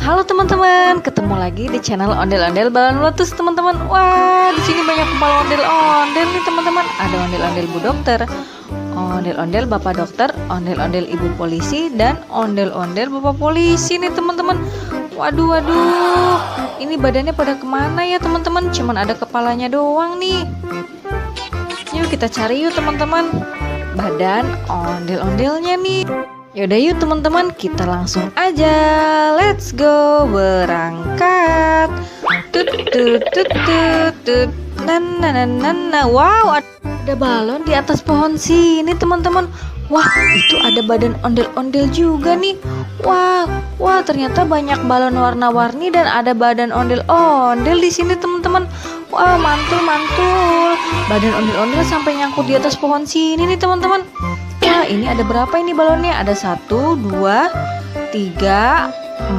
Halo teman-teman, ketemu lagi di channel Ondel-Ondel Balon Meletus teman-teman. Wah, di sini banyak kepala ondel-ondel nih teman-teman. Ada ondel-ondel Bu Dokter, ondel-ondel Bapak Dokter, ondel-ondel Ibu Polisi, dan ondel-ondel Bapak Polisi nih teman-teman. Waduh, ini badannya pada kemana ya teman-teman? Cuman ada kepalanya doang nih. Yuk kita cari yuk teman-teman, badan ondel-ondelnya nih. Yaudah yuk teman-teman, kita langsung aja. Let's go, berangkat. Wow, ada balon di atas pohon sini teman-teman. Wah, itu ada badan ondel-ondel juga nih. Wah, ternyata banyak balon warna-warni dan ada badan ondel-ondel di sini teman-teman. Wah, mantul. Badan ondel-ondel sampai nyangkut di atas pohon sini nih teman-teman. Wah, ini ada berapa ini balonnya? Ada 1, 2, 3, 4